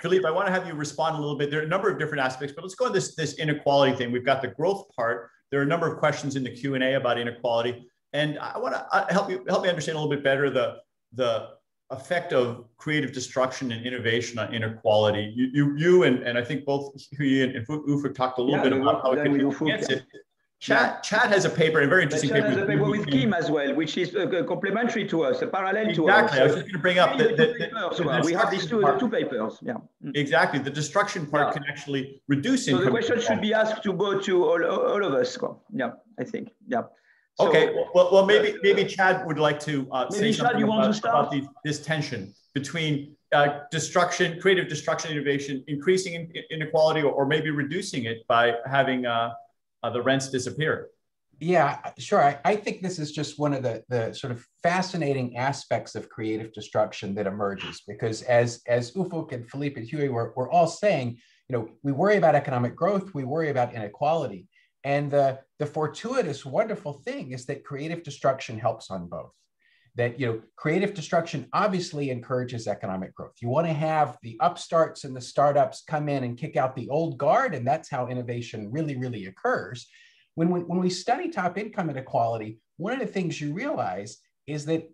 Phillippe, I want to have you respond a little bit. There are a number of different aspects, but let's go on this inequality thing. We've got the growth part. There are a number of questions in the Q&A about inequality. And I want to help me understand a little bit better the effect of creative destruction and innovation on inequality. You and I think both Huiyu and Ufuk talked a little bit about how it could enhance it. Chad has a paper, a very interesting paper. Chad has a paper with Kim as well, which is complementary to us, a parallel to us. Exactly. I was just going to bring up we have these two papers. Yeah. Exactly. The destruction part can actually reduce income. So the question should be asked to go to all of us. Yeah, I think. Yeah. So, okay. Well, maybe Chad would like to say something about this tension between destruction, creative destruction, innovation, increasing inequality, or maybe reducing it by having the rents disappear. Yeah, sure. I think this is just one of the sort of fascinating aspects of creative destruction that emerges, because as Ufuk and Phillippe and Huiyu were all saying, we worry about economic growth, we worry about inequality. And the fortuitous, wonderful thing is that creative destruction helps on both. That, creative destruction obviously encourages economic growth. You want to have the upstarts and the startups come in and kick out the old guard, and that's how innovation really, really occurs. When we study top income inequality, one of the things you realize is that,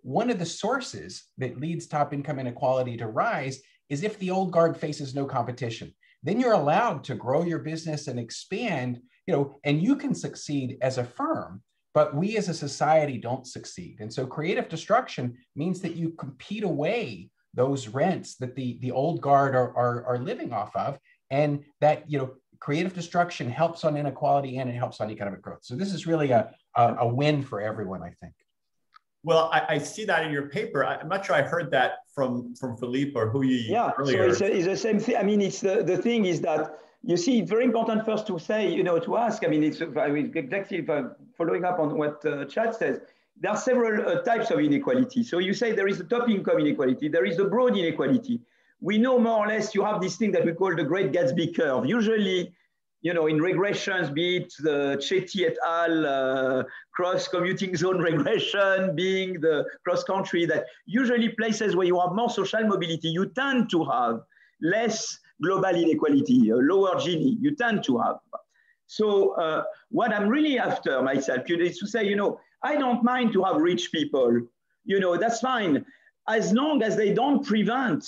one of the sources that leads top income inequality to rise is if the old guard faces no competition. Then you're allowed to grow your business and expand, and you can succeed as a firm. But we as a society don't succeed. And so creative destruction means that you compete away those rents that the old guard are living off of. And that, creative destruction helps on inequality and it helps on economic growth. So this is really a win for everyone, I think. Well, I see that in your paper. I'm not sure I heard that from Phillippe or Huiyu earlier. So it's the same thing. I mean, it's the thing is that, you see, it's very important first to say, to ask, it's exactly following up on what Chad says, there are several types of inequality. So you say there is a top income inequality, there is a broad inequality. We know more or less you have this thing that we call the Great Gatsby curve. Usually, in regressions, be it the Chetty et al. Cross-commuting zone regression, being the cross-country, that usually places where you have more social mobility, you tend to have less global inequality, a lower Gini, you tend to have. So what I'm really after myself is to say, I don't mind to have rich people, that's fine, as long as they don't prevent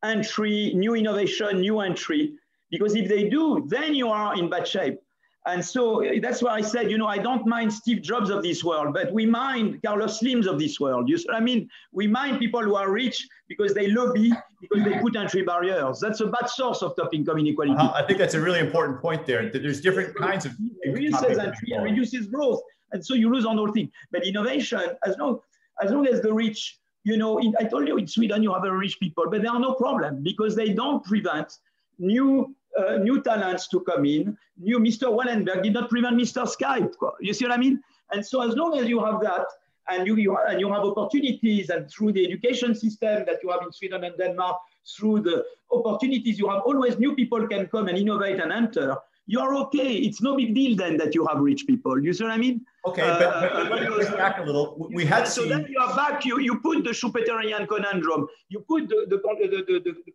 entry, new innovation, new entry, because if they do, then you are in bad shape. And so that's why I said, I don't mind Steve Jobs of this world, but we mind Carlos Slims of this world. You see what I mean? We mind people who are rich because they lobby, because they put entry barriers. That's a bad source of top income inequality. I think that's a really important point there, that there's different kinds of reduces entry and reduces growth. And so you lose on all things. But innovation, as long as the rich, I told you in Sweden, you have very rich people, but there are no problem because they don't prevent new talents to come in. New Mr. Wallenberg did not prevent Mr. Skype. You see what I mean? And so as long as you have that, and you have opportunities, and through the education system that you have in Sweden and Denmark, through the opportunities you have, always new people can come and innovate and enter. You are okay. It's no big deal then that you have rich people. You see what I mean? Okay, but let me push back a little. We had so then you are back. You put the Schumpeterian conundrum. You put the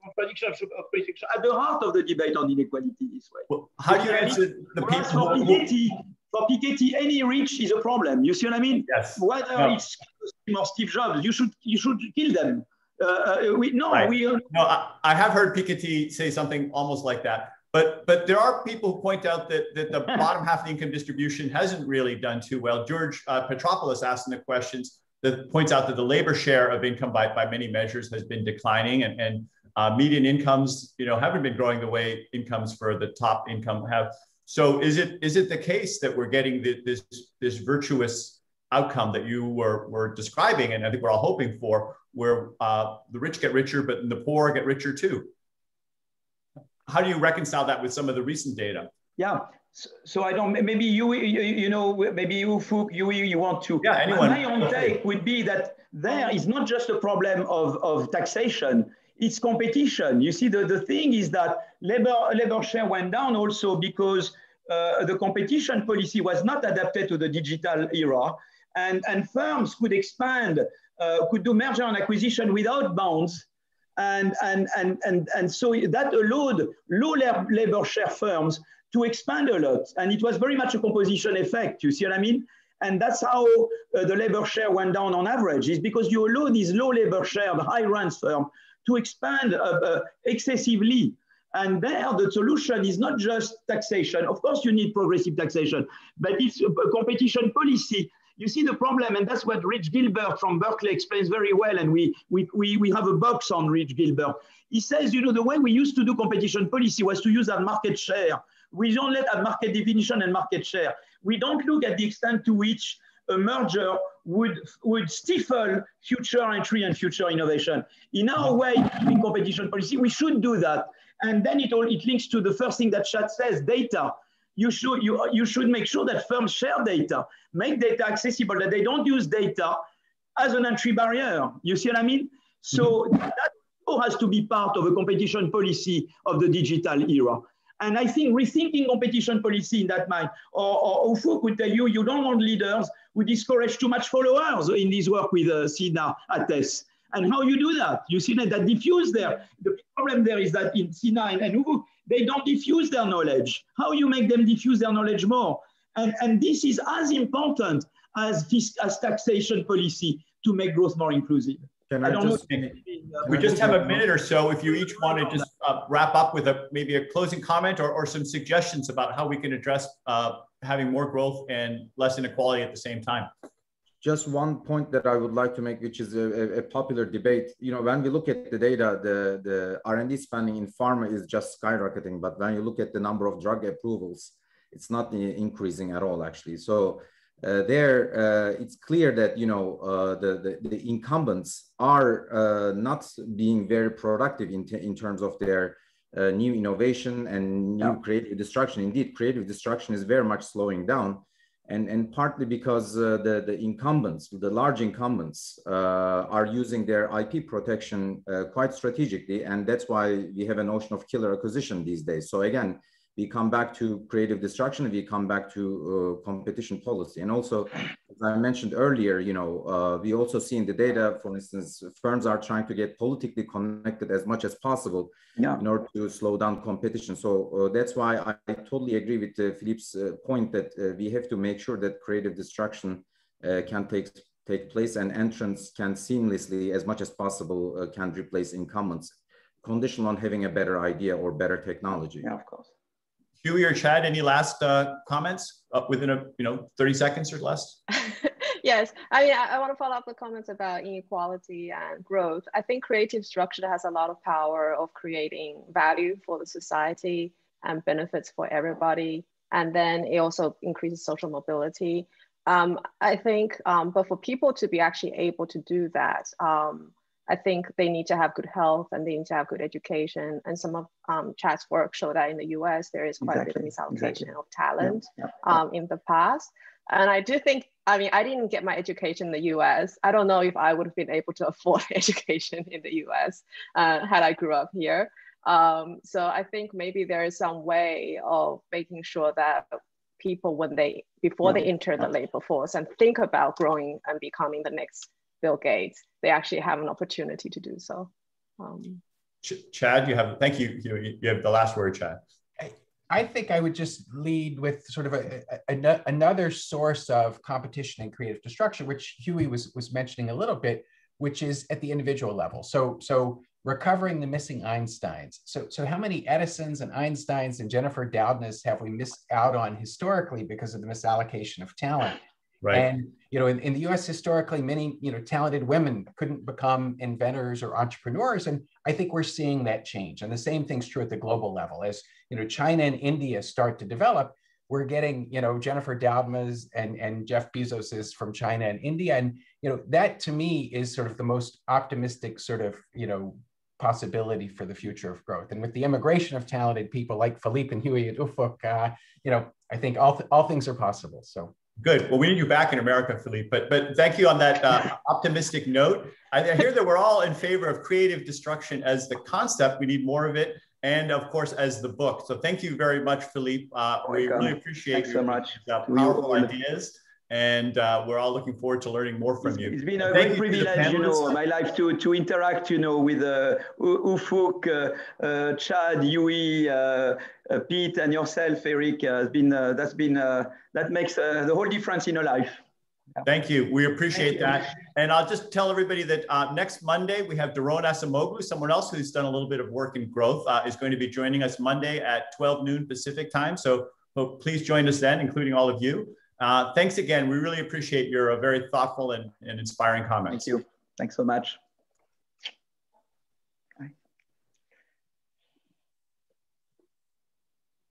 contradiction of prediction at the heart of the debate on inequality this way. Well, how do you answer the people? For Piketty, any rich is a problem. You see what I mean? Yes. Whether it's Steve Jobs, you should kill them. I have heard Piketty say something almost like that. But there are people who point out that the bottom half of the income distribution hasn't really done too well. George Petropoulos asked in the questions that points out that the labor share of income by many measures has been declining, and median incomes haven't been growing the way incomes for the top income have. So is it the case that we're getting this virtuous outcome that you were describing, and I think we're all hoping for, where the rich get richer, but the poor get richer too? How do you reconcile that with some of the recent data? Yeah, so I don't, maybe maybe Ufuk, you want to. Yeah, anyone. My own take would be that there is not just a problem of taxation, it's competition. You see, the thing is that labor share went down also because the competition policy was not adapted to the digital era, and firms could expand, could do merger and acquisition without bounds, and so that allowed low labor share firms to expand a lot, and it was very much a composition effect. You see what I mean? And that's how the labor share went down on average, is because you allow these low labor share, the high rents firm, to expand excessively. And there, the solution is not just taxation. Of course, you need progressive taxation, but it's a competition policy. You see the problem, and that's what Rich Gilbert from Berkeley explains very well, and we have a box on Rich Gilbert. He says, you know, the way we used to do competition policy was to use that market share. We don't let a market definition and market share. We don't look at the extent to which a merger would stifle future entry and future innovation. In our way, in competition policy, we should do that. And then it links to the first thing that Chad says, data. You should make sure that firms share data, make data accessible, that they don't use data as an entry barrier. You see what I mean? So that has to be part of a competition policy of the digital era. And I think rethinking competition policy in that mind, or Ufuk would tell you, you don't want leaders who discourage too much followers in this work with Sina Ates. And how you do that? You see that diffuse there. The problem there is that in Sina and Ufuk, they don't diffuse their knowledge. How you make them diffuse their knowledge more? And this is as important as taxation policy to make growth more inclusive. We just have a minute or so. If you each want to just wrap up with maybe a closing comment or some suggestions about how we can address having more growth and less inequality at the same time. Just one point that I would like to make, which is a popular debate. You know, when we look at the data, the R&D spending in pharma is just skyrocketing. But when you look at the number of drug approvals, it's not increasing at all, actually. So it's clear that, you know, the incumbents are not being very productive in terms of their new innovation and new creative destruction. Indeed, creative destruction is very much slowing down. And partly because the incumbents, the large incumbents, are using their IP protection quite strategically. And that's why we have a notion of killer acquisition these days. So again, we come back to creative destruction, and we come back to competition policy. And also, as I mentioned earlier, you know, we also see in the data, for instance, firms are trying to get politically connected as much as possible in order to slow down competition. So that's why I totally agree with Philippe's point that we have to make sure that creative destruction can take place, and entrants can seamlessly, as much as possible, can replace incumbents, conditional on having a better idea or better technology. Yeah, of course. Huiyu or Chad, any last comments within 30 seconds or less? Yes, I mean, I want to follow up the comments about inequality and growth. I think creative structure has a lot of power of creating value for the society and benefits for everybody. And then it also increases social mobility. I think, but for people to be actually able to do that, I think they need to have good health and they need to have good education. And some of Chad's work showed that in the US, there is quite a bit of misallocation of talent in the past. And I do think, I mean, I didn't get my education in the US. I don't know if I would have been able to afford education in the US had I grew up here. So I think maybe there is some way of making sure that people, before they enter the labor force and think about growing and becoming the next Bill Gates, they actually have an opportunity to do so. Chad, thank you. You have the last word, Chad. I think I would just lead with sort of another source of competition and creative destruction, which Huiyu was mentioning a little bit, which is at the individual level. So recovering the missing Einsteins. So how many Edisons and Einsteins and Jennifer Doudnas have we missed out on historically because of the misallocation of talent? Right. And in the U.S. historically, many talented women couldn't become inventors or entrepreneurs, and I think we're seeing that change. And the same thing's true at the global level. As China and India start to develop, we're getting Jennifer Doudnas and Jeff Bezos from China and India, and that to me is sort of the most optimistic sort of possibility for the future of growth. And with the immigration of talented people like Phillippe and Huiyu and Ufuk, I think all things are possible. So. Good. Well, we need you back in America, Phillippe. But thank you on that optimistic note. I hear that we're all in favor of creative destruction as the concept. We need more of it. and of course as the book. So thank you very much, Phillippe. We really appreciate your powerful ideas, and we're all looking forward to learning more from you. It's been a great privilege, you know, my life to interact, you know, with Ufuk, Chad, Huiyu, Pete, and yourself, Erik. That makes the whole difference in a life. Thank you. We appreciate that. And I'll just tell everybody that next Monday, we have Daron Asimoglu, someone else who's done a little bit of work in growth, is going to be joining us Monday at 12 noon Pacific time. So please join us then, including all of you. Thanks again. We really appreciate your very thoughtful and inspiring comments. Thank you. Thanks so much.